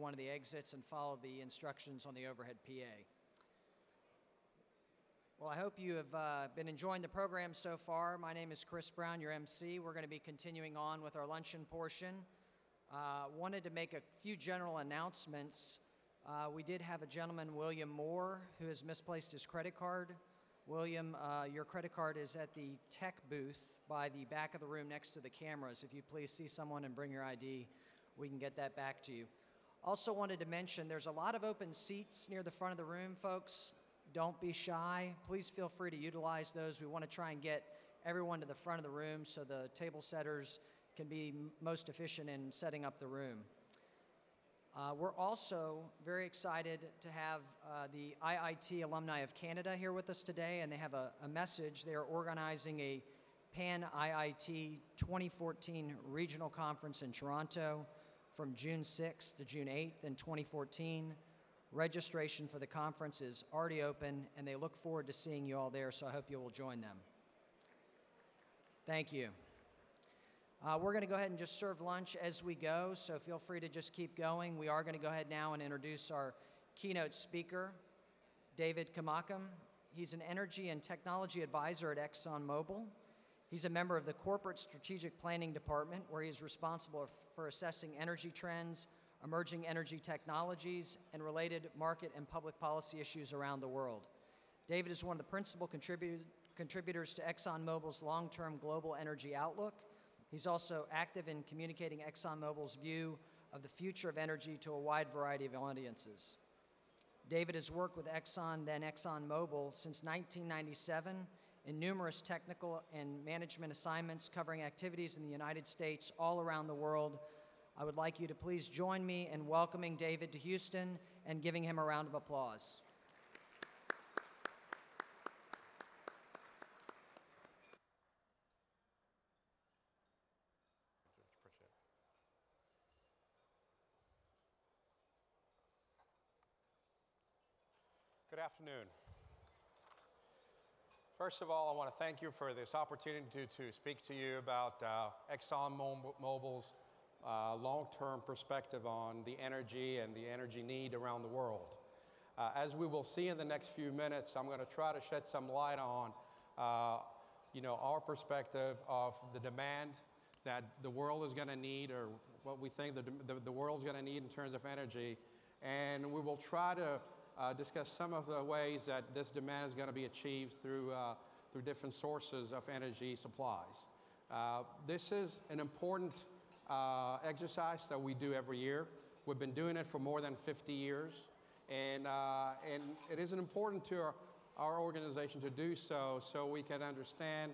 one of the exits and follow the instructions on the overhead PA. Well, I hope you have been enjoying the program so far. My name is Chris Brown, your MC. We're going to be continuing on with our luncheon portion. Wanted to make a few general announcements. We did have a gentleman, William Moore, who has misplaced his credit card. William, your credit card is at the tech booth by the back of the room next to the cameras. If you please see someone and bring your ID, we can get that back to you. Also wanted to mention there's a lot of open seats near the front of the room, folks. Don't be shy. Please feel free to utilize those. We want to try and get everyone to the front of the room so the table setters can be most efficient in setting up the room. We're also very excited to have the IIT Alumni of Canada here with us today, and they have a message. They are organizing a Pan-IIT 2014 Regional Conference in Toronto from June 6th to June 8th in 2014. Registration for the conference is already open, and they look forward to seeing you all there, so I hope you will join them. Thank you. We're going to go ahead and just serve lunch as we go, so feel free to just keep going. We are going to go ahead now and introduce our keynote speaker, David Kamakam. He's an energy and technology advisor at ExxonMobil. He's a member of the Corporate Strategic Planning Department, where he is responsible for assessing energy trends, emerging energy technologies, and related market and public policy issues around the world. David is one of the principal contributors to ExxonMobil's long-term global energy outlook. He's also active in communicating ExxonMobil's view of the future of energy to a wide variety of audiences. David has worked with Exxon, then ExxonMobil, since 1997 in numerous technical and management assignments covering activities in the United States all around the world. I would like you to please join me in welcoming David to Houston and giving him a round of applause. Appreciate it. Good afternoon. First of all, I want to thank you for this opportunity to speak to you about ExxonMobil's long-term perspective on the energy and the energy need around the world. As we will see in the next few minutes, I'm going to try to shed some light on our perspective of the demand that the world is going to need, or what we think the world's going to need in terms of energy. And we will try to discuss some of the ways that this demand is going to be achieved through different sources of energy supplies. This is an important exercise that we do every year. We've been doing it for more than 50 years. And it is important to our organization to do so we can understand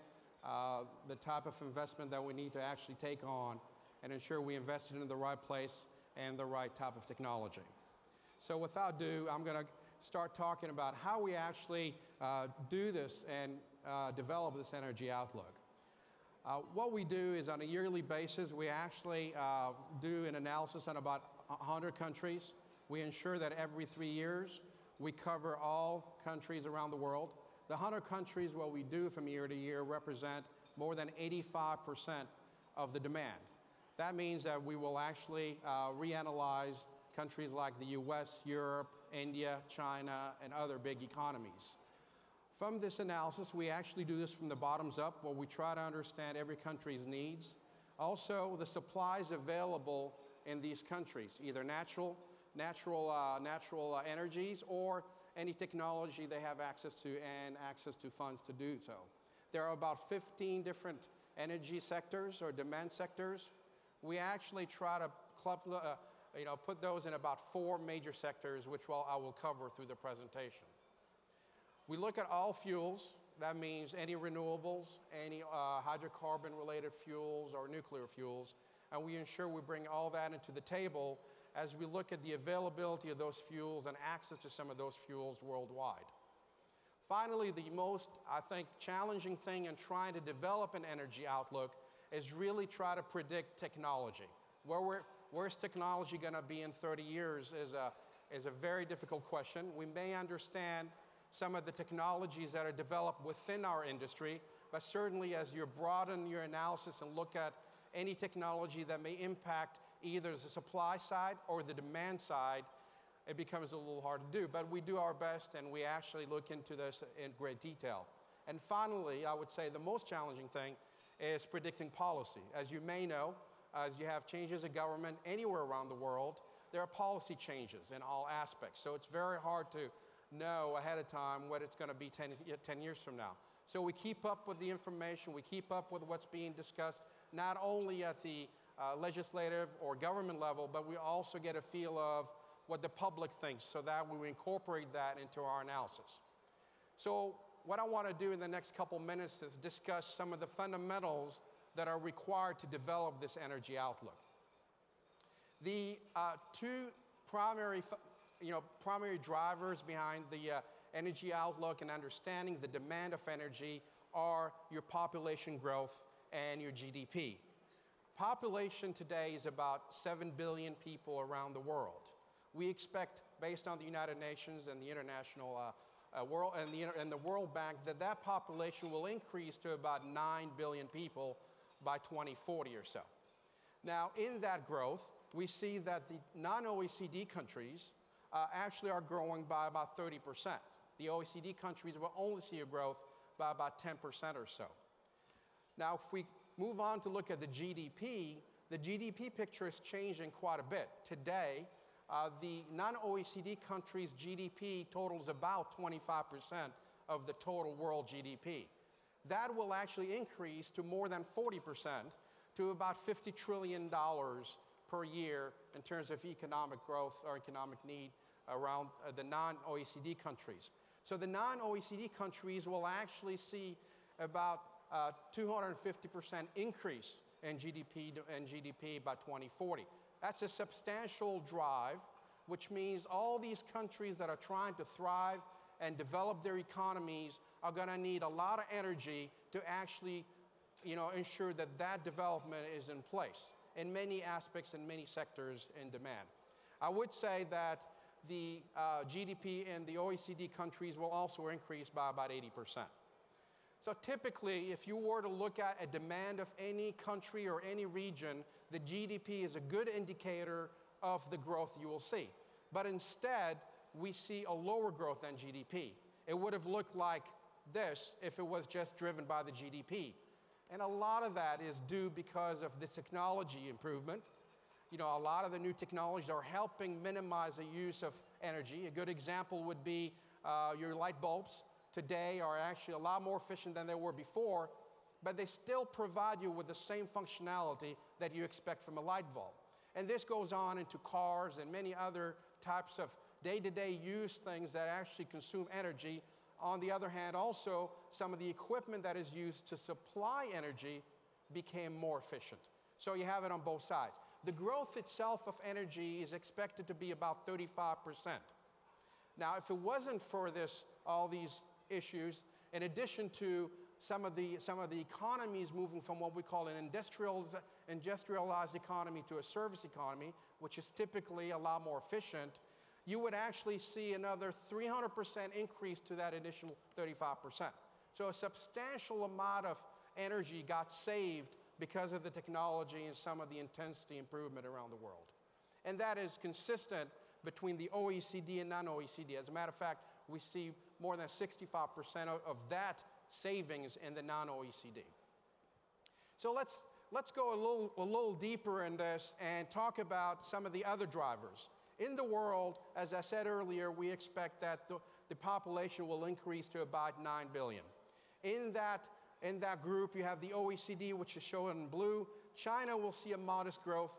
the type of investment that we need to actually take on and ensure we invest it in the right place and the right type of technology. So without ado, I'm going to start talking about how we actually do this and develop this energy outlook. What we do is on a yearly basis, we actually do an analysis on about 100 countries. We ensure that every 3 years, we cover all countries around the world. The 100 countries, what we do from year to year, represent more than 85% of the demand. That means that we will actually reanalyze countries like the US, Europe, India, China, and other big economies. From this analysis, we actually do this from the bottoms up, where we try to understand every country's needs. Also, the supplies available in these countries, either natural energies or any technology they have access to and access to funds to do so. There are about 15 different energy sectors or demand sectors. We actually try to put those in about 4 major sectors, which I will cover through the presentation. We look at all fuels. That means any renewables, any hydrocarbon-related fuels or nuclear fuels, and we ensure we bring all that into the table as we look at the availability of those fuels and access to some of those fuels worldwide. Finally, the most, I think, challenging thing in trying to develop an energy outlook is really try to predict technology. Where's technology going to be in 30 years is a very difficult question. We may understand some of the technologies that are developed within our industry, but certainly as you broaden your analysis and look at any technology that may impact either the supply side or the demand side, it becomes a little hard to do. But we do our best, and we actually look into this in great detail. And finally, I would say the most challenging thing is predicting policy. As you may know, as you have changes in government anywhere around the world, there are policy changes in all aspects. So it's very hard to know ahead of time what it's going to be 10 years from now. So we keep up with the information, we keep up with what's being discussed, not only at the legislative or government level, but we also get a feel of what the public thinks so that we incorporate that into our analysis. So what I want to do in the next couple minutes is discuss some of the fundamentals that are required to develop this energy outlook. The two primary drivers behind the energy outlook and understanding the demand of energy are your population growth and your GDP. Population today is about 7 billion people around the world. We expect, based on the United Nations and the international world and the World Bank, that population will increase to about 9 billion people by 2040 or so. Now, in that growth, we see that the non-OECD countries actually are growing by about 30%. The OECD countries will only see a growth by about 10% or so. Now, if we move on to look at the GDP picture is changing quite a bit. Today, the non-OECD countries' GDP totals about 25% of the total world GDP. That will actually increase to more than 40%, to about $50 trillion per year in terms of economic growth or economic need around the non-OECD countries. So the non-OECD countries will actually see about 250% increase in GDP by 2040. That's a substantial drive, which means all these countries that are trying to thrive and develop their economies are going to need a lot of energy to actually, ensure that that development is in place in many aspects and many sectors in demand. I would say that the GDP in the OECD countries will also increase by about 80%. So typically, if you were to look at a demand of any country or any region, the GDP is a good indicator of the growth you will see. But instead, we see a lower growth than GDP. It would have looked like this if it was just driven by the GDP. And a lot of that is due because of this technology improvement. A lot of the new technologies are helping minimize the use of energy. A good example would be your light bulbs. Today are actually a lot more efficient than they were before, but they still provide you with the same functionality that you expect from a light bulb. And this goes on into cars and many other types of day-to-day use things that actually consume energy. On the other hand, also, some of the equipment that is used to supply energy became more efficient. So you have it on both sides. The growth itself of energy is expected to be about 35%. Now, if it wasn't for all these issues, in addition to some of the economies moving from what we call an industrialized economy to a service economy, which is typically a lot more efficient, you would actually see another 300% increase to that initial 35%. So a substantial amount of energy got saved because of the technology and some of the intensity improvement around the world. And that is consistent between the OECD and non-OECD. As a matter of fact, we see more than 65% of that savings in the non-OECD. So let's go a little deeper in this and talk about some of the other drivers. In the world, as I said earlier, we expect that the population will increase to about 9 billion. In that group, you have the OECD, which is shown in blue. China will see a modest growth,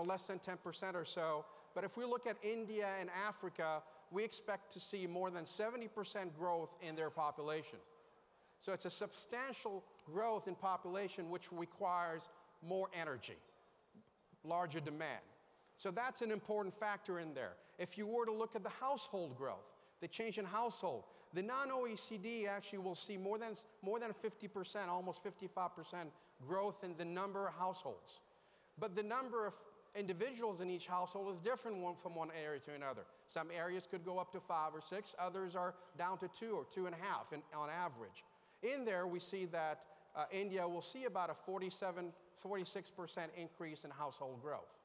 less than 10% or so. But if we look at India and Africa, we expect to see more than 70% growth in their population. So it's a substantial growth in population, which requires more energy, larger demand. So that's an important factor in there. If you were to look at the household growth, the change in household, the non-OECD actually will see more than 50%, almost 55% growth in the number of households. But the number of individuals in each household is different from one area to another. Some areas could go up to 5 or 6, others are down to 2 or 2.5 on average. In there, we see that India will see about a 46% increase in household growth.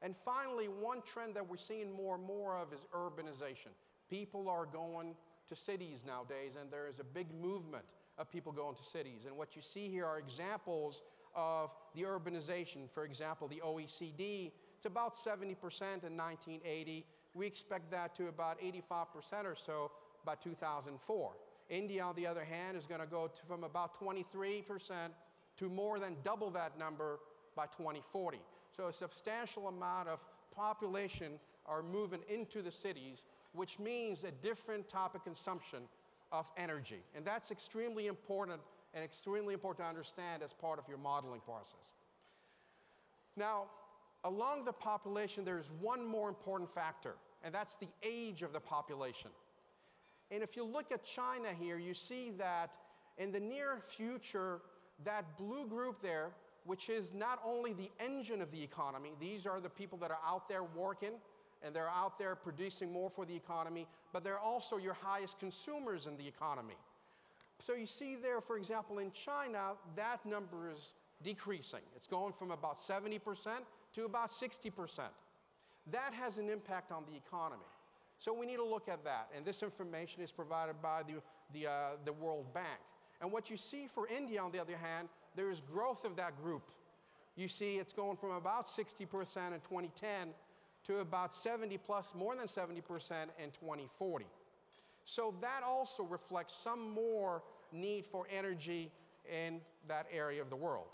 And finally, one trend that we're seeing more and more of is urbanization. People are going to cities nowadays, and there is a big movement of people going to cities. And what you see here are examples of the urbanization. For example, the OECD, it's about 70% in 1980. We expect that to about 85% or so by 2004. India, on the other hand, is going to go from about 23% to more than double that number by 2040. So a substantial amount of population are moving into the cities, which means a different type of consumption of energy. And that's extremely important and extremely important to understand as part of your modeling process. Now, along the population, there's one more important factor, and that's the age of the population. And if you look at China here, you see that in the near future, that blue group there, which is not only the engine of the economy, these are the people that are out there working, and they're out there producing more for the economy, but they're also your highest consumers in the economy. So you see there, for example, in China, that number is decreasing. It's going from about 70% to about 60%. That has an impact on the economy. So we need to look at that, and this information is provided by the World Bank. And what you see for India, on the other hand, there is growth of that group. You see it's going from about 60% in 2010 to about 70 plus, more than 70% in 2040. So that also reflects some more need for energy in that area of the world.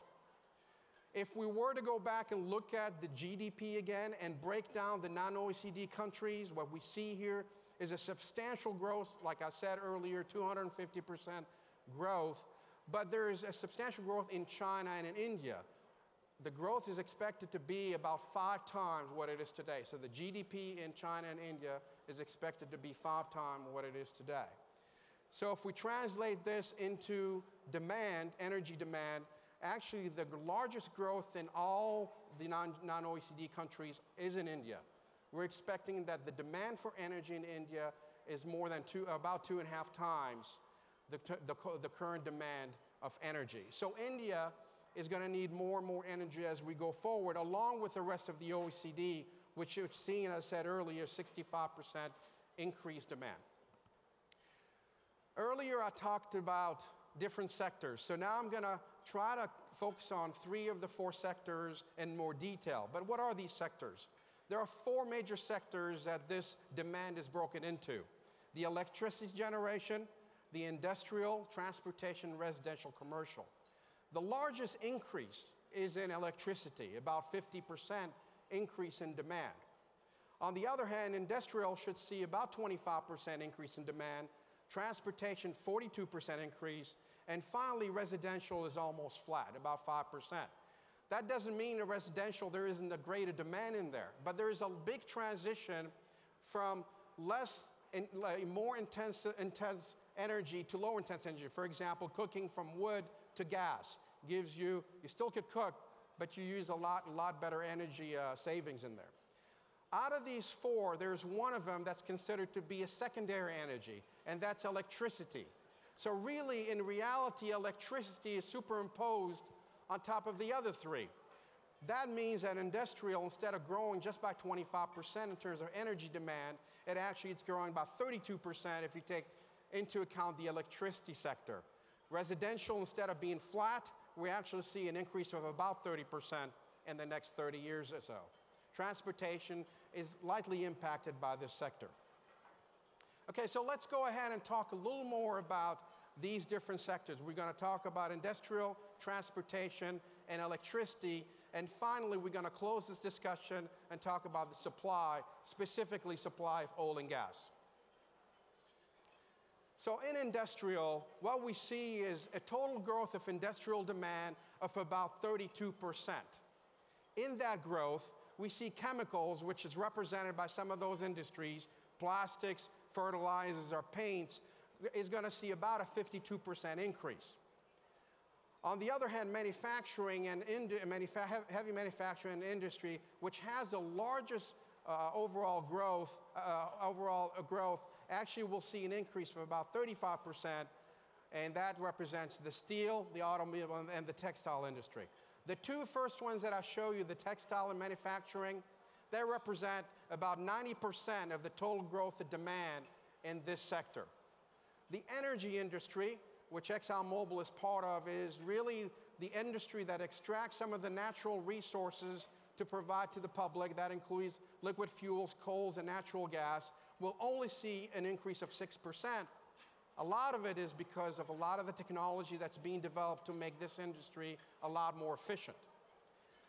If we were to go back and look at the GDP again and break down the non-OECD countries, what we see here is a substantial growth, like I said earlier, 250% growth, but there is a substantial growth in China and in India. The growth is expected to be about 5 times what it is today. So the GDP in China and India is expected to be 5 times what it is today. So if we translate this into demand, energy demand, actually the largest growth in all the non-OECD countries is in India. We're expecting that the demand for energy in India is more than about 2.5 times the current demand of energy. So India is going to need more and more energy as we go forward, along with the rest of the OECD, which you've seen, as I said earlier, 65% increased demand. Earlier, I talked about different sectors. So now I'm going to try to focus on 3 of the 4 sectors in more detail. But what are these sectors? There are 4 major sectors that this demand is broken into: the electricity generation, the industrial, transportation, residential, commercial. The largest increase is in electricity, about 50% increase in demand. On the other hand, industrial should see about 25% increase in demand, transportation 42% increase, and finally residential is almost flat, about 5%. That doesn't mean in residential there isn't a greater demand in there, but there is a big transition from more intense energy to lower intense energy. For example, cooking from wood to gas gives you still could cook, but you use a lot better energy savings in there. Out of these 4, there's one of them that's considered to be a secondary energy, and that's electricity. So really, in reality, electricity is superimposed on top of the other 3. That means that industrial, instead of growing just by 25% in terms of energy demand, it's growing by 32% if you take into account the electricity sector. Residential, instead of being flat, we actually see an increase of about 30% in the next 30 years or so. Transportation is lightly impacted by this sector. Okay, so let's go ahead and talk a little more about these different sectors. We're going to talk about industrial, transportation, and electricity. And finally, we're going to close this discussion and talk about the supply, specifically supply of oil and gas. So in industrial, what we see is a total growth of industrial demand of about 32%. In that growth, we see chemicals, which is represented by some of those industries, plastics, fertilizers, or paints, is going to see about a 52% increase. On the other hand, manufacturing and heavy manufacturing industry, which has the largest overall growth, actually will see an increase of about 35%, and that represents the steel, the automobile, and the textile industry. The 2 first ones that I show you, the textile and manufacturing, they represent about 90% of the total growth of demand in this sector. The energy industry, which ExxonMobil is part of, is really the industry that extracts some of the natural resources to provide to the public. That includes liquid fuels, coals, and natural gas, will only see an increase of 6%. A lot of it is because of a lot of the technology that's being developed to make this industry a lot more efficient.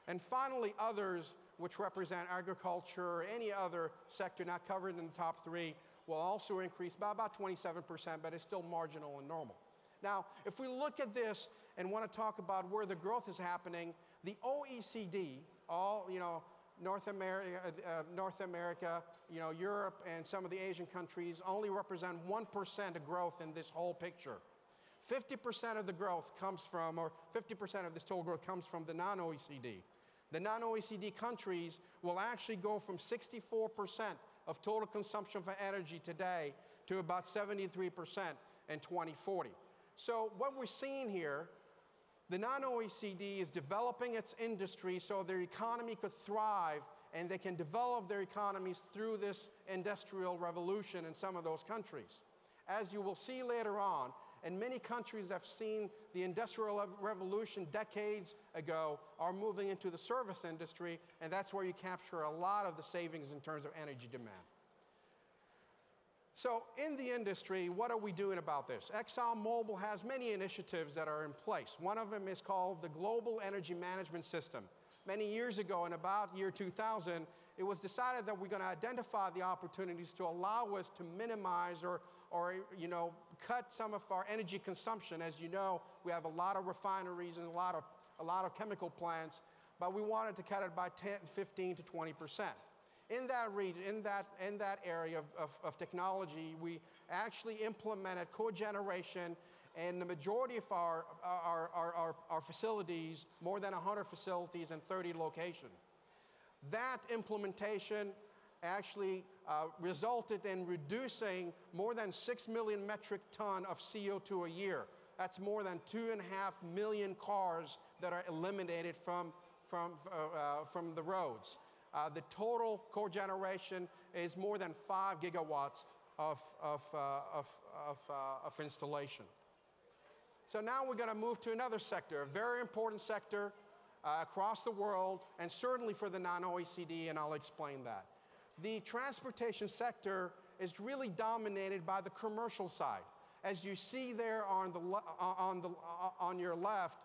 And finally, others, which represent agriculture or any other sector not covered in the top three, will also increase by about 27%, but it's still marginal and normal. Now, if we look at this and want to talk about where the growth is happening, the OECD, North America, Europe, and some of the Asian countries only represent 1% of growth in this whole picture. 50% of the growth comes from, or 50% of this total growth comes from the non-OECD. The non-OECD countries will actually go from 64% of total consumption for energy today to about 73% in 2040. So what we're seeing here, the non-OECD is developing its industry so their economy could thrive and they can develop their economies through this industrial revolution in some of those countries. As you will see later on, and many countries that have seen the industrial revolution decades ago are moving into the service industry, and that's where you capture a lot of the savings in terms of energy demand. So in the industry, what are we doing about this? ExxonMobil has many initiatives that are in place. One of them is called the Global Energy Management System. Many years ago, in about year 2000, it was decided that we're going to identify the opportunities to allow us to minimize or cut some of our energy consumption. As you know, we have a lot of refineries and a lot of chemical plants, but we wanted to cut it by 15 to 20%. In that region, in that area of technology, we actually implemented cogeneration, and the majority of our facilities, more than 100 facilities in 30 locations. That implementation actually resulted in reducing more than 6 million metric ton of CO2 a year. That's more than 2.5 million cars that are eliminated from the roads. The total cogeneration is more than 5 gigawatts of installation. So now we're going to move to another sector, a very important sector across the world, and certainly for the non-OECD, and I'll explain that. The transportation sector is really dominated by the commercial side. As you see there on your left,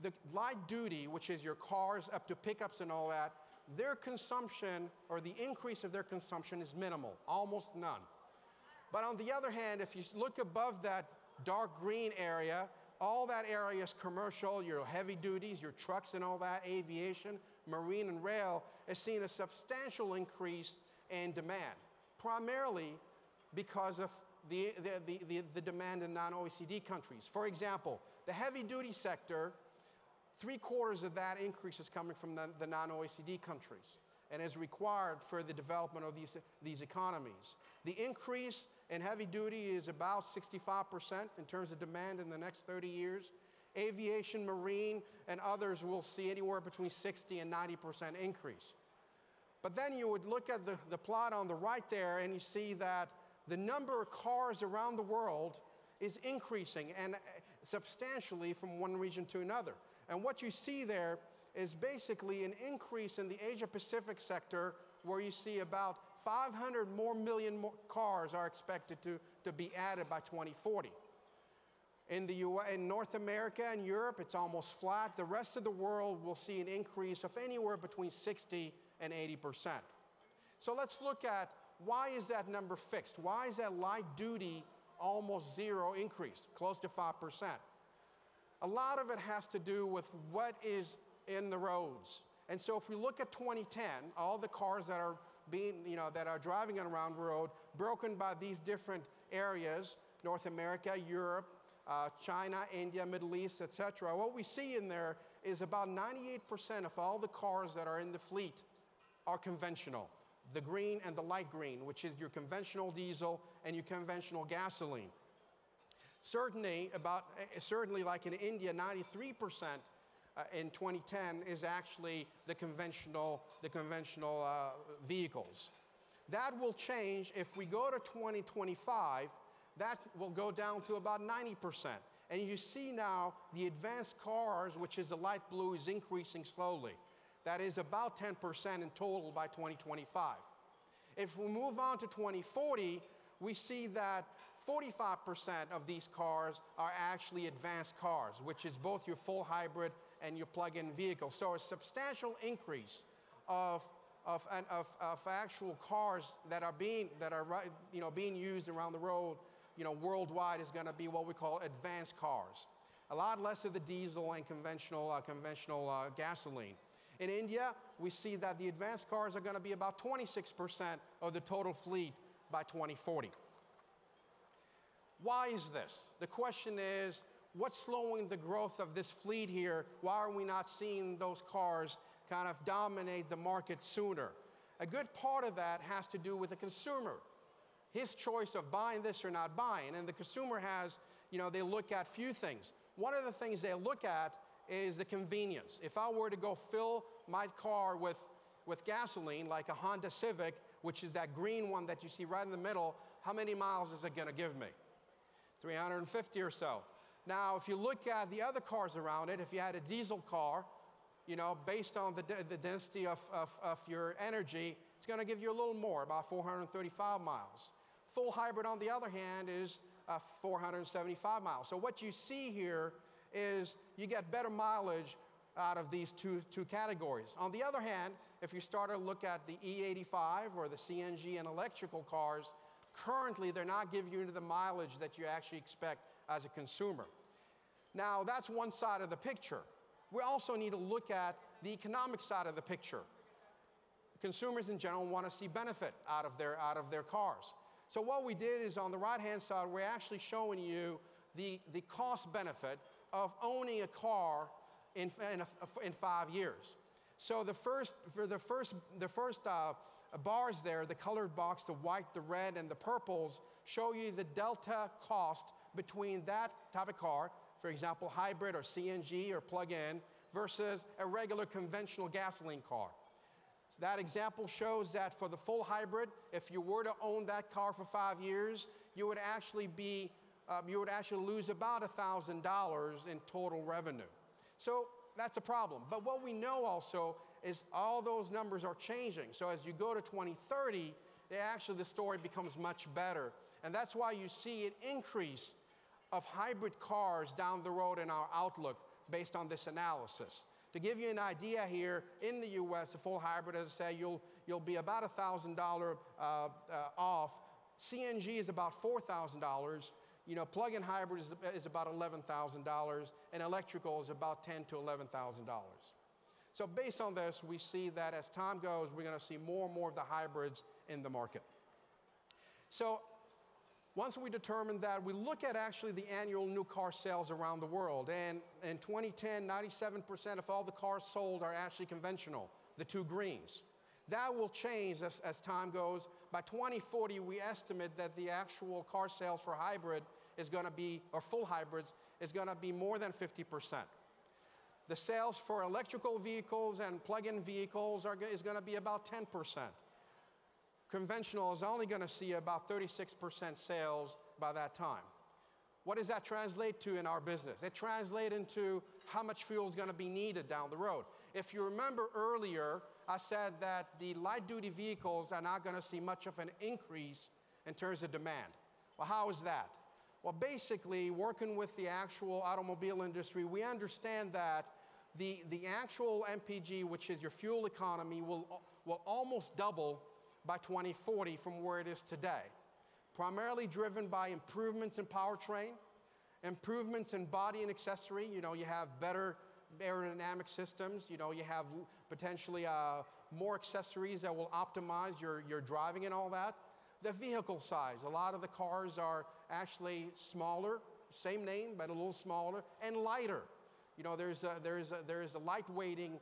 the light duty, which is your cars up to pickups and all that, their consumption, or the increase of their consumption, is minimal, almost none. But on the other hand, if you look above that dark green area, all that area is commercial, your heavy duties, your trucks and all that, aviation, marine and rail, has seen a substantial increase in demand, primarily because of the demand in non-OECD countries. For example, the heavy duty sector, 3/4 of that increase is coming from the non-OECD countries and is required for the development of these economies. The increase in heavy duty is about 65% in terms of demand in the next 30 years. Aviation, marine, and others will see anywhere between 60 and 90% increase. But then you would look at the plot on the right there, and you see that the number of cars around the world is increasing, and substantially from one region to another. And what you see there is basically an increase in the Asia-Pacific sector, where you see about 500 million more cars are expected to be added by 2040. In North America and Europe, it's almost flat. The rest of the world will see an increase of anywhere between 60 and 80%. So let's look at, why is that number fixed? Why is that light duty almost zero increase, close to 5%? A lot of it has to do with what is in the roads. And so if we look at 2010, all the cars that are that are driving around the road, broken by these different areas, North America, Europe, China, India, Middle East, etc. What we see in there is about 98% of all the cars that are in the fleet are conventional. The green and the light green, which is your conventional diesel and your conventional gasoline. Certainly, like in India, 93% in 2010 is actually the conventional vehicles. That will change if we go to 2025. That will go down to about 90%. And you see now the advanced cars, which is the light blue, is increasing slowly. That is about 10% in total by 2025. If we move on to 2040, we see that 45% of these cars are actually advanced cars, which is both your full hybrid and your plug-in vehicle. So a substantial increase of actual cars that are being used around the road, worldwide, is going to be what we call advanced cars. A lot less of the diesel and conventional gasoline. In India, we see that the advanced cars are going to be about 26% of the total fleet by 2040. Why is this? The question is, what's slowing the growth of this fleet here? Why are we not seeing those cars kind of dominate the market sooner? A good part of that has to do with the consumer. His choice of buying this or not buying. And the consumer has, they look at few things. One of the things they look at is the convenience. If I were to go fill my car with gasoline, like a Honda Civic, which is that green one that you see right in the middle, how many miles is it going to give me? 350 or so. Now, if you look at the other cars around it, if you had a diesel car, based on the density of your energy, it's going to give you a little more, about 435 miles. Full hybrid, on the other hand, is 475 miles. So what you see here is you get better mileage out of these two categories. On the other hand, if you start to look at the E85 or the CNG and electrical cars, currently they're not giving you the mileage that you actually expect as a consumer. Now, that's one side of the picture. We also need to look at the economic side of the picture. Consumers in general want to see benefit out of their cars. So what we did is, on the right-hand side, we're actually showing you the cost benefit of owning a car in 5 years. So the first bars there, the colored box, the white, the red, and the purples, show you the delta cost between that type of car, for example, hybrid or CNG or plug-in, versus a regular conventional gasoline car. So that example shows that for the full hybrid, if you were to own that car for 5 years, you would actually lose about $1,000 in total revenue. So that's a problem. But what we know also is all those numbers are changing. So as you go to 2030, the story becomes much better. And that's why you see an increase of hybrid cars down the road in our outlook based on this analysis. To give you an idea here, in the U.S., the full hybrid, as I say, you'll be about $1,000 off. CNG is about $4,000. Plug-in hybrid is about $11,000, and electrical is about $10,000 to $11,000. So based on this, we see that as time goes, we're going to see more and more of the hybrids in the market. So once we determine that, we look at actually the annual new car sales around the world. And in 2010, 97% of all the cars sold are actually conventional, the two greens. That will change as time goes. By 2040, we estimate that the actual car sales for hybrid is going to be, or full hybrids, is going to be more than 50%. The sales for electrical vehicles and plug-in vehicles is going to be about 10%. Conventional is only going to see about 36% sales by that time. What does that translate to in our business? It translates into how much fuel is going to be needed down the road. If you remember earlier, I said that the light-duty vehicles are not going to see much of an increase in terms of demand. Well, how is that? Well, basically, working with the actual automobile industry, we understand that the actual MPG, which is your fuel economy, will almost double by 2040 from where it is today. Primarily driven by improvements in powertrain, improvements in body and accessory. You have better aerodynamic systems. You have potentially more accessories that will optimize your driving and all that. The vehicle size. A lot of the cars are actually smaller, same name, but a little smaller, and lighter. There's a light weighting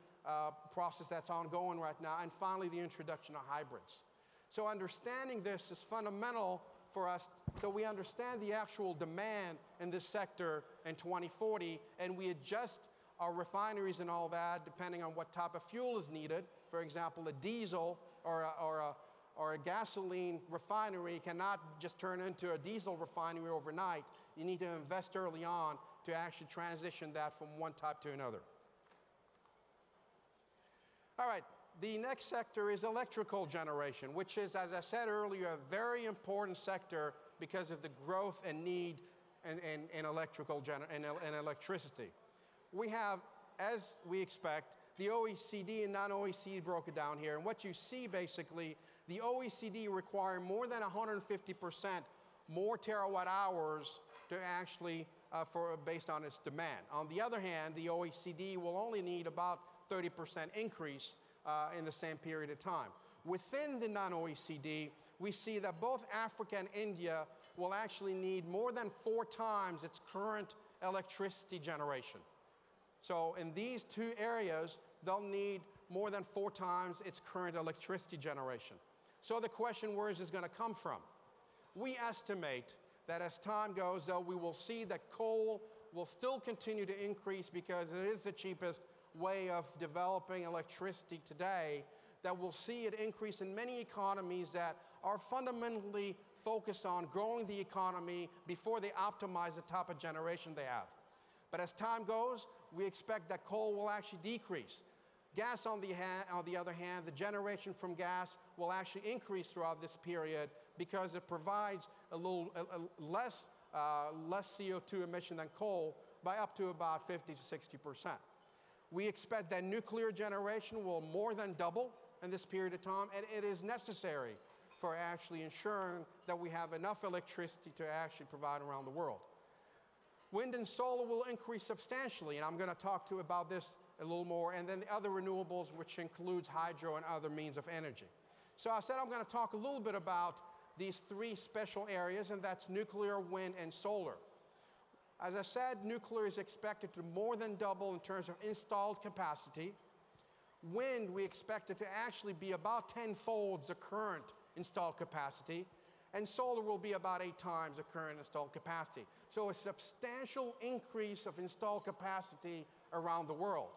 process that's ongoing right now, and finally the introduction of hybrids. So understanding this is fundamental for us, so we understand the actual demand in this sector in 2040, and we adjust our refineries and all that, depending on what type of fuel is needed. For example, a diesel or a gasoline refinery cannot just turn into a diesel refinery overnight. You need to invest early on to actually transition that from one type to another. All right, the next sector is electrical generation, which is, as I said earlier, a very important sector because of the growth and need in electricity. We have, as we expect, the OECD and non-OECD broken down here. And what you see basically, the OECD require more than 150% more terawatt hours to actually, based on its demand. On the other hand, the OECD will only need about 30% increase in the same period of time. Within the non-OECD, we see that both Africa and India will actually need more than 4 times its current electricity generation. So in these two areas, they'll need more than 4 times its current electricity generation. So the question, where is this going to come from? We estimate that as time goes, though, we will see that coal will still continue to increase because it is the cheapest way of developing electricity today, that we'll see it increase in many economies that are fundamentally focused on growing the economy before they optimize the type of generation they have. But as time goes, we expect that coal will actually decrease. Gas, on the other hand, the generation from gas will actually increase throughout this period because it provides a little less CO2 emission than coal by up to about 50 to 60%. We expect that nuclear generation will more than double in this period of time, and it is necessary for actually ensuring that we have enough electricity to actually provide around the world. Wind and solar will increase substantially, and I'm going to talk to you about this a little more, and then the other renewables, which includes hydro and other means of energy. So I said I'm going to talk a little bit about these 3 special areas, and that's nuclear, wind, and solar. As I said, nuclear is expected to more than double in terms of installed capacity. Wind, we expect it to actually be about 10-fold the current installed capacity, and solar will be about 8 times the current installed capacity. So a substantial increase of installed capacity around the world.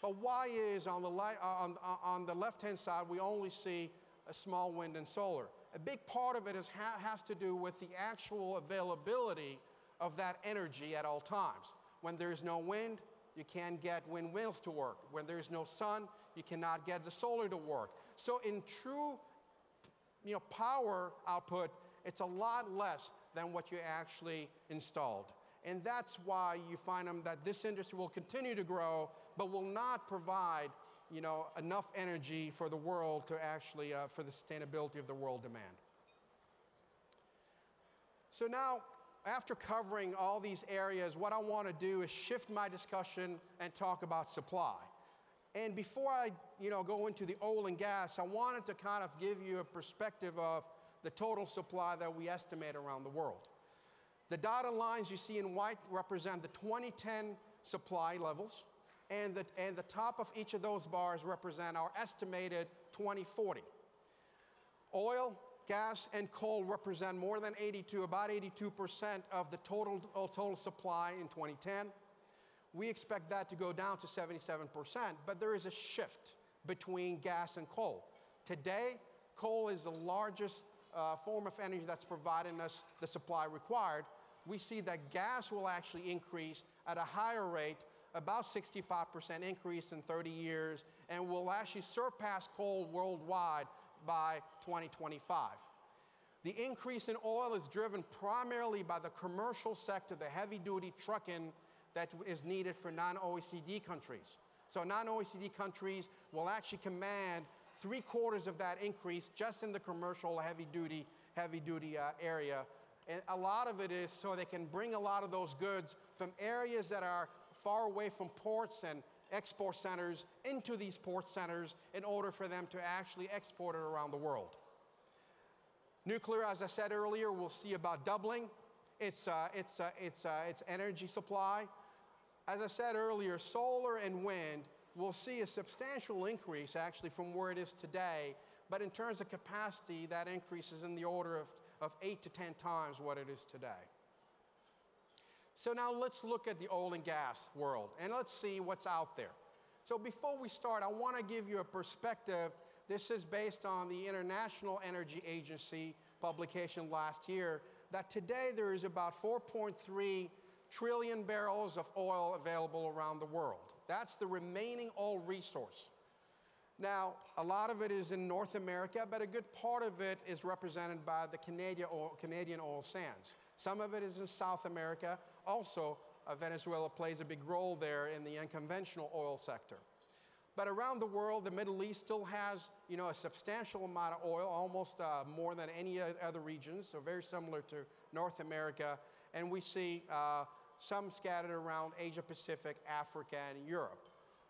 But why is on the left-hand side we only see a small wind and solar? A big part of it has to do with the actual availability of that energy at all times. When there's no wind, you can't get windmills to work. When there's no sun, you cannot get the solar to work. So in true power output, it's a lot less than what you actually installed. And that's why you find that this industry will continue to grow, but will not provide enough energy for the world to actually, for the sustainability of the world demand. So now, after covering all these areas, what I want to do is shift my discussion and talk about supply. And before I go into the oil and gas, I wanted to kind of give you a perspective of the total supply that we estimate around the world. The dotted lines you see in white represent the 2010 supply levels, and the top of each of those bars represent our estimated 2040. Oil, gas, and coal represent more than about 82% of the total supply in 2010. We expect that to go down to 77%, but there is a shift between gas and coal. Today, coal is the largest form of energy that's providing us the supply required. We see that gas will actually increase at a higher rate, about 65% increase in 30 years, and will actually surpass coal worldwide by 2025. The increase in oil is driven primarily by the commercial sector, the heavy-duty trucking that is needed for non-OECD countries. So non-OECD countries will actually command 3/4 of that increase just in the commercial heavy-duty area. And a lot of it is so they can bring a lot of those goods from areas that are far away from ports and export centers into these port centers in order for them to actually export it around the world. Nuclear, as I said earlier, will see about doubling its energy supply. As I said earlier, solar and wind will see a substantial increase actually from where it is today, but in terms of capacity, that increase is in the order of 8 to 10 times what it is today. So now let's look at the oil and gas world, and let's see what's out there. So before we start, I want to give you a perspective. This is based on the International Energy Agency publication last year, that today there is about 4.3 trillion barrels of oil available around the world. That's the remaining oil resource. Now, a lot of it is in North America, but a good part of it is represented by the Canadian oil sands. Some of it is in South America. Also, Venezuela plays a big role there in the unconventional oil sector. But around the world, the Middle East still has, a substantial amount of oil, almost more than any other regions, so very similar to North America. And we see some scattered around Asia Pacific, Africa, and Europe.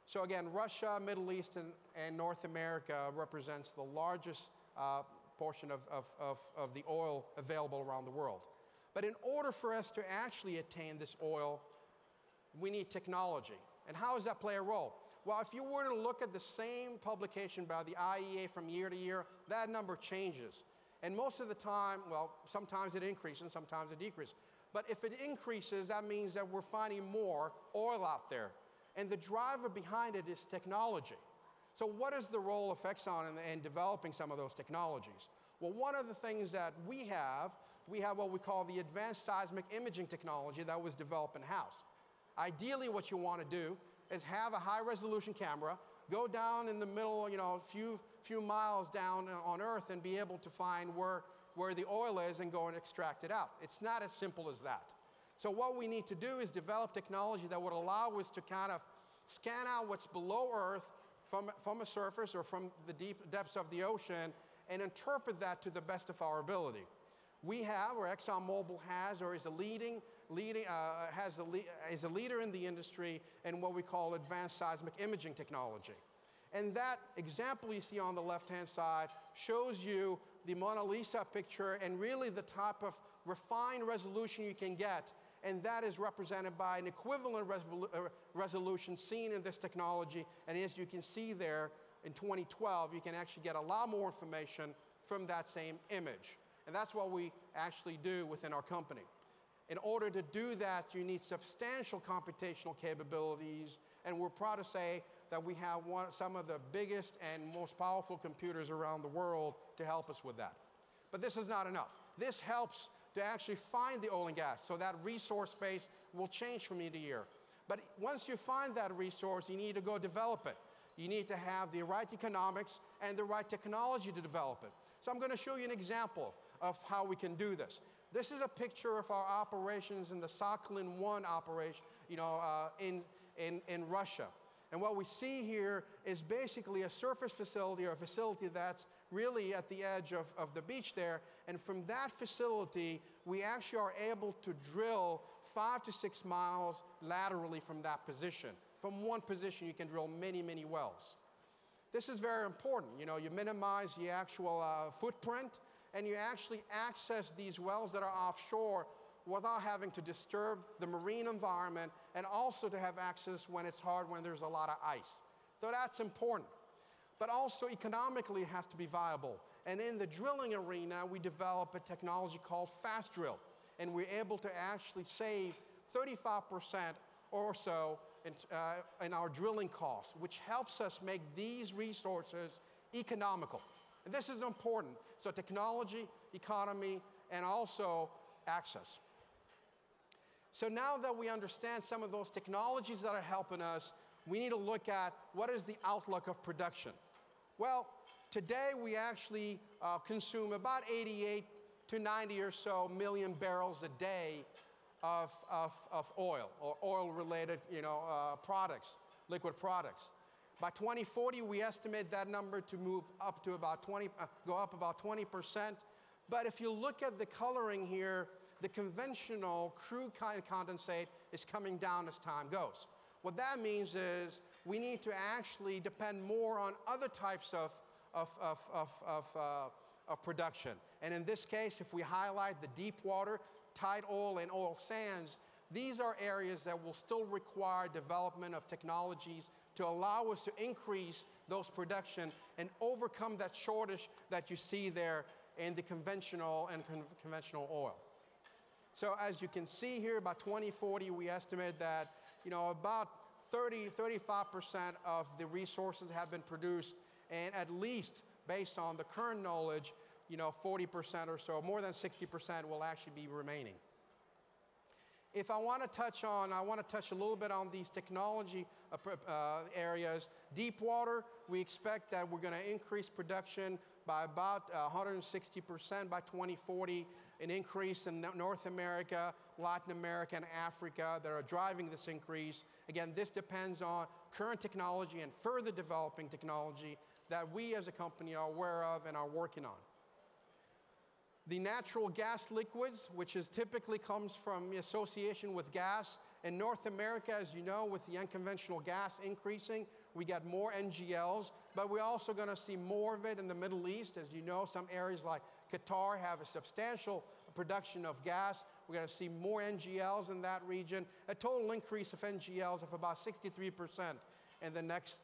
So again, Russia, Middle East, and North America represents the largest portion of the oil available around the world. But in order for us to actually attain this oil, we need technology. And how does that play a role? Well, if you were to look at the same publication by the IEA from year to year, that number changes. And most of the time, well, sometimes it increases and sometimes it decreases. But if it increases, that means that we're finding more oil out there. And the driver behind it is technology. So what is the role of Exxon in developing some of those technologies? Well, one of the things that we have what we call the advanced seismic imaging technology that was developed in-house. Ideally, what you want to do is have a high-resolution camera, go down in the middle, few miles down on Earth and be able to find where the oil is and go and extract it out. It's not as simple as that. So what we need to do is develop technology that would allow us to kind of scan out what's below Earth from a surface or from the deep depths of the ocean and interpret that to the best of our ability. We have, or ExxonMobil has, or is a leader in the industry in what we call advanced seismic imaging technology. And that example you see on the left-hand side shows you the Mona Lisa picture and really the type of refined resolution you can get. And that is represented by an equivalent resolution seen in this technology. And as you can see there, in 2012, you can actually get a lot more information from that same image. And that's what we actually do within our company. In order to do that, you need substantial computational capabilities, and we're proud to say that we have some of the biggest and most powerful computers around the world to help us with that. But this is not enough. This helps to actually find the oil and gas, so that resource base will change from year to year. But once you find that resource, you need to go develop it. You need to have the right economics and the right technology to develop it. So I'm going to show you an example of how we can do this. This is a picture of our operations in the Sakhalin-1 operation, in Russia. And what we see here is basically a surface facility, or a facility that's really at the edge of the beach there. And from that facility, we actually are able to drill 5 to 6 miles laterally from that position. From one position, you can drill many, many wells. This is very important. You minimize the actual footprint, and you actually access these wells that are offshore without having to disturb the marine environment, and also to have access when it's hard, when there's a lot of ice. So that's important. But also economically, it has to be viable. And in the drilling arena, we develop a technology called fast drill. And we're able to actually save 35% or so in our drilling costs, which helps us make these resources economical. And this is important. So technology, economy, and also access. So now that we understand some of those technologies that are helping us, we need to look at what is the outlook of production. Well, today we actually consume about 88 to 90 or so million barrels a day of oil, or oil-related products, liquid products. By 2040, we estimate that number to move up to about go up about 20%. But if you look at the coloring here, the conventional crude condensate is coming down as time goes. What that means is we need to actually depend more on other types of production. And in this case, if we highlight the deep water, tight oil, and oil sands, these are areas that will still require development of technologies to allow us to increase those production and overcome that shortage that you see there in the conventional oil. So as you can see here, by 2040, we estimate that, about 35% of the resources have been produced, and at least based on the current knowledge, 40% or so, more than 60% will actually be remaining. If I want to touch a little bit on these technology areas. Deep water, we expect that we're going to increase production by about 160% by 2040, an increase in North America, Latin America, and Africa that are driving this increase. Again, this depends on current technology and further developing technology that we as a company are aware of and are working on. The natural gas liquids, which typically comes from the association with gas. In North America, as you know, with the unconventional gas increasing, we get more NGLs, but we're also going to see more of it in the Middle East. As you know, some areas like Qatar have a substantial production of gas. We're going to see more NGLs in that region, a total increase of NGLs of about 63% in the next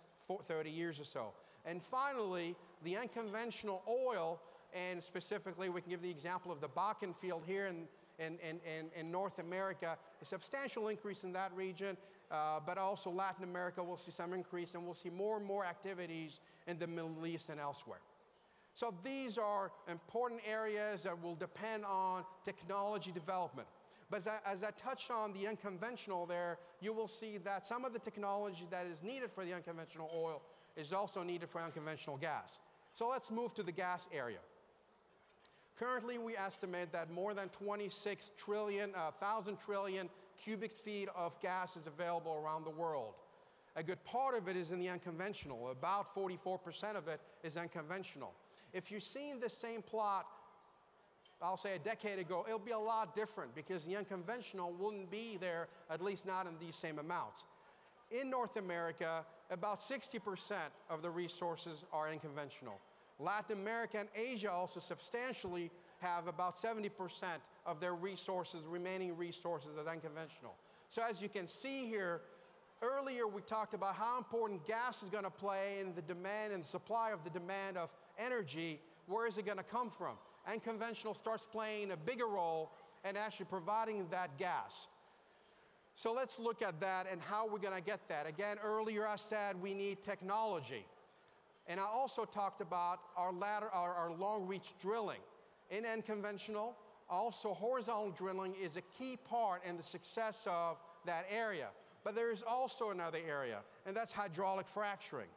30 years or so. And finally, the unconventional oil, and specifically, we can give the example of the Bakken field here in North America, a substantial increase in that region, but also Latin America will see some increase, and we'll see more and more activities in the Middle East and elsewhere. So these are important areas that will depend on technology development. But as I touched on the unconventional there, you will see that some of the technology that is needed for the unconventional oil is also needed for unconventional gas. So let's move to the gas area. Currently, we estimate that more than 26 trillion, 1,000 trillion cubic feet of gas is available around the world. A good part of it is in the unconventional. About 44% of it is unconventional. If you've seen the same plot, I'll say a decade ago, it'll be a lot different because the unconventional wouldn't be there, at least not in these same amounts. In North America, about 60% of the resources are unconventional. Latin America and Asia also substantially have about 70% of their resources, remaining resources, as unconventional. So as you can see here, earlier we talked about how important gas is going to play in the demand and supply of the demand of energy. Where is it going to come from? Unconventional starts playing a bigger role and actually providing that gas. So let's look at that and how we're going to get that. Again, earlier I said we need technology. And I also talked about our long-reach drilling. In unconventional, also horizontal drilling is a key part in the success of that area. But there is also another area, and that's hydraulic fracturing.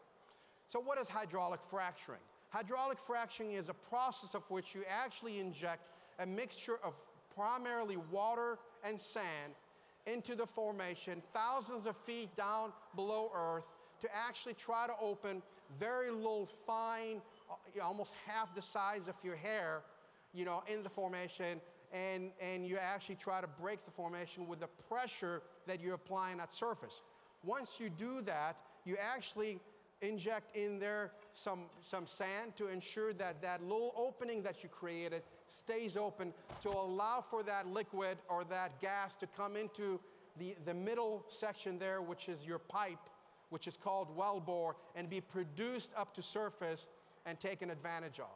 So what is hydraulic fracturing? Hydraulic fracturing is a process of which you actually inject a mixture of primarily water and sand into the formation thousands of feet down below Earth to actually try to open very little fine, almost half the size of your hair, in the formation, and you actually try to break the formation with the pressure that you're applying at surface. Once you do that, you actually inject in there some sand to ensure that that little opening that you created stays open to allow for that liquid or that gas to come into the middle section there, which is your pipe, which is called wellbore, and be produced up to surface and taken advantage of.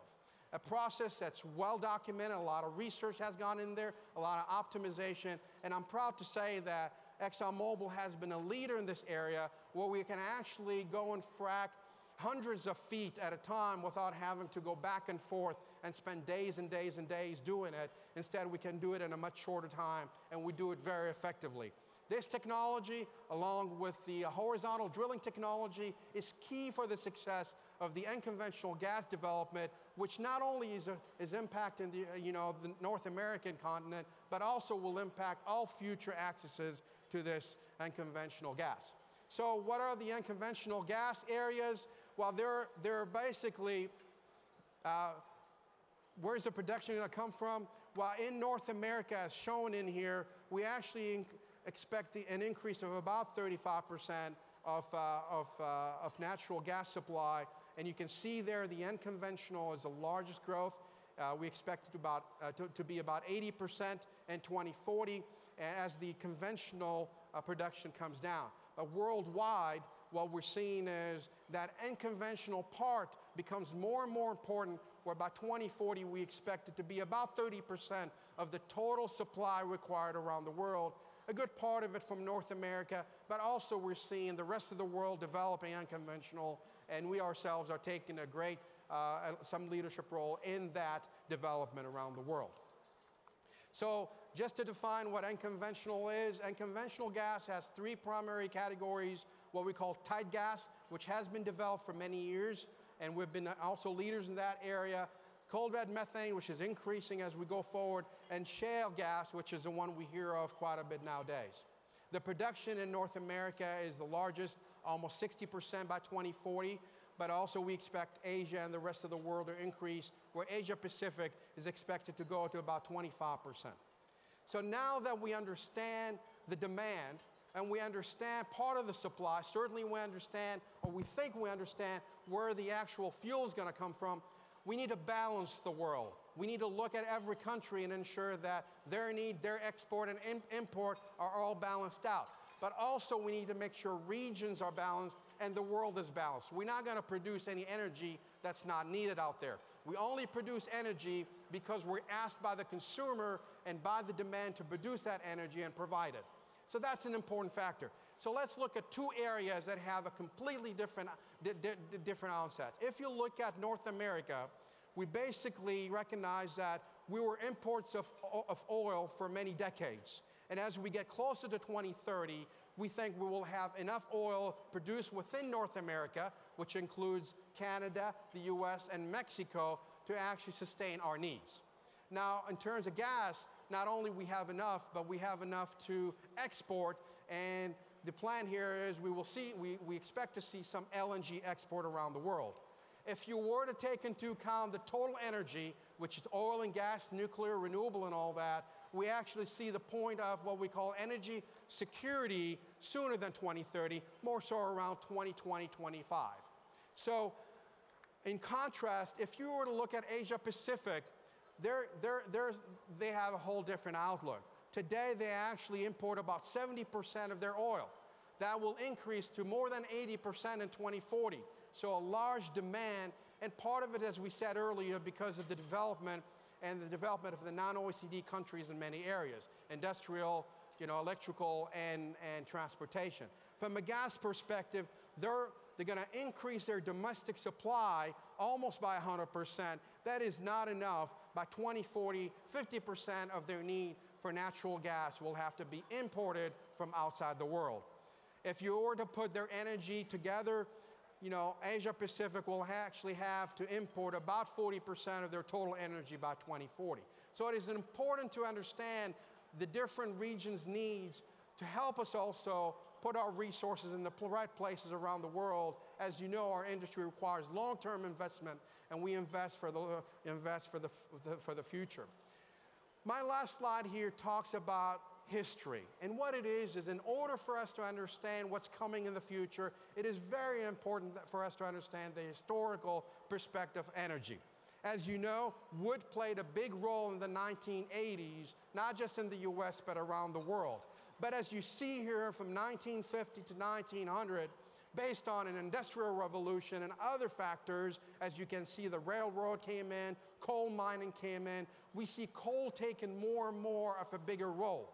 A process that's well documented, a lot of research has gone in there, a lot of optimization, and I'm proud to say that ExxonMobil has been a leader in this area where we can actually go and frack hundreds of feet at a time without having to go back and forth and spend days and days and days doing it. Instead, we can do it in a much shorter time, and we do it very effectively. This technology, along with the horizontal drilling technology, is key for the success of the unconventional gas development, which not only is impacting the North American continent, but also will impact all future accesses to this unconventional gas. So what are the unconventional gas areas? Well, they're basically, where's the production going to come from? Well, in North America, as shown in here, we actually expect an increase of about 35% of natural gas supply. And you can see there the unconventional is the largest growth. We expect it to be about 80% in 2040 as the conventional production comes down. But worldwide, what we're seeing is that unconventional part becomes more and more important where by 2040 we expect it to be about 30% of the total supply required around the world. A good part of it from North America, but also we're seeing the rest of the world developing unconventional, and we ourselves are taking a great, some leadership role in that development around the world. So just to define what unconventional is, unconventional gas has three primary categories: what we call tight gas, which has been developed for many years, and we've been also leaders in that area; coal bed methane, which is increasing as we go forward; and shale gas, which is the one we hear of quite a bit nowadays. The production in North America is the largest, almost 60% by 2040, but also we expect Asia and the rest of the world to increase, where Asia Pacific is expected to go to about 25%. So now that we understand the demand and we understand part of the supply, certainly we understand, or we think we understand, where the actual fuel is going to come from, we need to balance the world. We need to look at every country and ensure that their need, their export and import are all balanced out. But also we need to make sure regions are balanced and the world is balanced. We're not going to produce any energy that's not needed out there. We only produce energy because we're asked by the consumer and by the demand to produce that energy and provide it. So that's an important factor. So let's look at two areas that have a completely different onsets. If you look at North America, we basically recognize that we were imports of oil for many decades. And as we get closer to 2030, we think we will have enough oil produced within North America, which includes Canada, the US, and Mexico, to actually sustain our needs. Now, in terms of gas, not only we have enough, but we have enough to export, and the plan here is we expect to see some LNG export around the world. If you were to take into account the total energy, which is oil and gas, nuclear, renewable, and all that, we actually see the point of what we call energy security sooner than 2030, more so around 2020, 25. So, in contrast, if you were to look at Asia Pacific, they have a whole different outlook. Today, they actually import about 70% of their oil. That will increase to more than 80% in 2040. So a large demand, and part of it, as we said earlier, because of the development of the non-OECD countries in many areas, industrial, electrical, and transportation. From a gas perspective, they're going to increase their domestic supply almost by 100%. That is not enough. By 2040, 50% of their need for natural gas will have to be imported from outside the world. If you were to put their energy together, Asia Pacific will actually have to import about 40% of their total energy by 2040. So it is important to understand the different regions' needs to help us also put our resources in the right places around the world. As you know, our industry requires long-term investment, and we invest for the future. My last slide here talks about history. And what it is in order for us to understand what's coming in the future, it is very important for us to understand the historical perspective of energy. As you know, wood played a big role in the 1980s, not just in the US, but around the world. But as you see here, from 1950 to 1900, based on an industrial revolution and other factors, as you can see, the railroad came in, coal mining came in, we see coal taking more and more of a bigger role.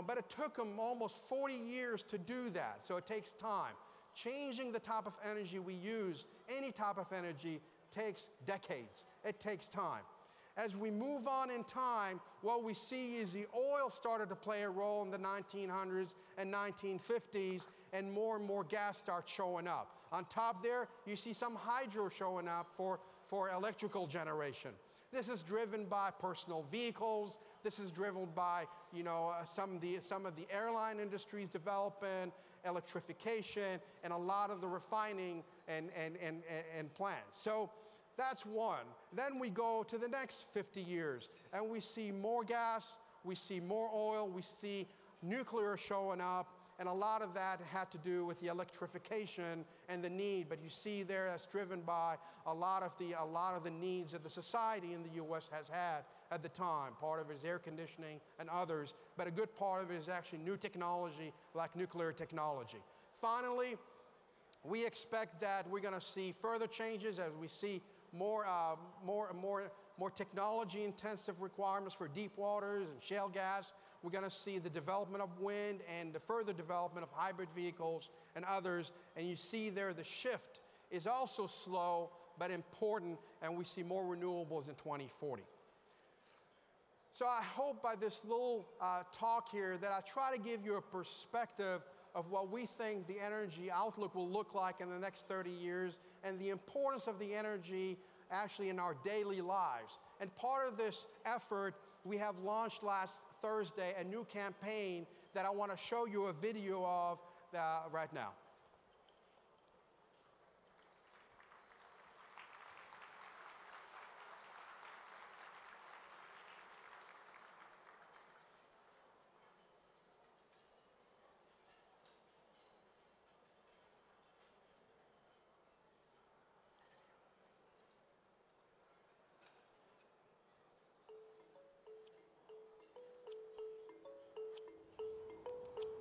But it took them almost 40 years to do that, so it takes time. Changing the type of energy we use, any type of energy, takes decades. It takes time. As we move on in time, what we see is the oil started to play a role in the 1900s and 1950s, and more gas starts showing up. On top there, you see some hydro showing up for electrical generation. This is driven by personal vehicles. This is driven by, some of the airline industries developing electrification and a lot of the refining and plants. So that's one. Then we go to the next 50 years, and we see more gas, we see more oil, we see nuclear showing up, and a lot of that had to do with the electrification and the need. But you see there, that's driven by a lot of the needs that the society in the U.S. has had at the time. Part of it is air conditioning and others, but a good part of it is actually new technology like nuclear technology. Finally, we expect that we're going to see further changes as we see more technology-intensive requirements for deep waters and shale gas. We're going to see the development of wind and the further development of hybrid vehicles and others. And you see there the shift is also slow but important, and we see more renewables in 2040. So I hope by this little talk here that I try to give you a perspective of what we think the energy outlook will look like in the next 30 years and the importance of the energy actually in our daily lives. And part of this effort, we have launched last Thursday a new campaign that I want to show you a video of right now.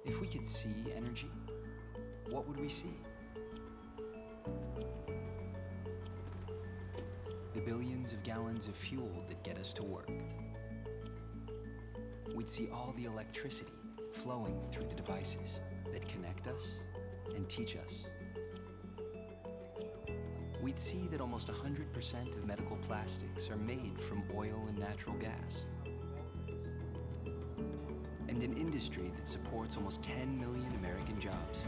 If we could see energy, what would we see? The billions of gallons of fuel that get us to work. We'd see all the electricity flowing through the devices that connect us and teach us. We'd see that almost 100% of medical plastics are made from oil and natural gas. And an industry that supports almost 10 million American jobs.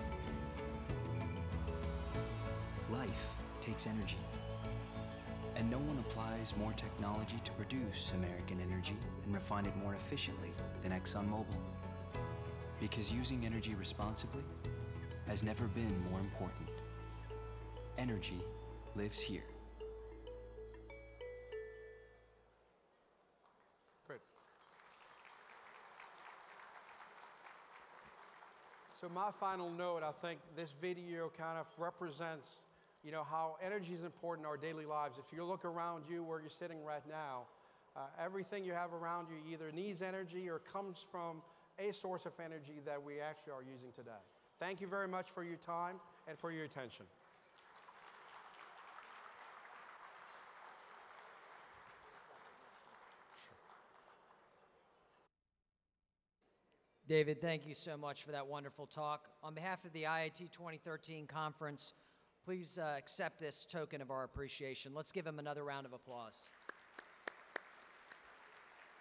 Life takes energy, and no one applies more technology to produce American energy and refine it more efficiently than ExxonMobil. Because using energy responsibly has never been more important. Energy lives here. Great. So my final note, I think this video kind of represents, how energy is important in our daily lives. If you look around you where you're sitting right now, everything you have around you either needs energy or comes from a source of energy that we actually are using today. Thank you very much for your time and for your attention. David, thank you so much for that wonderful talk. On behalf of the IIT 2013 conference, please accept this token of our appreciation. Let's give him another round of applause.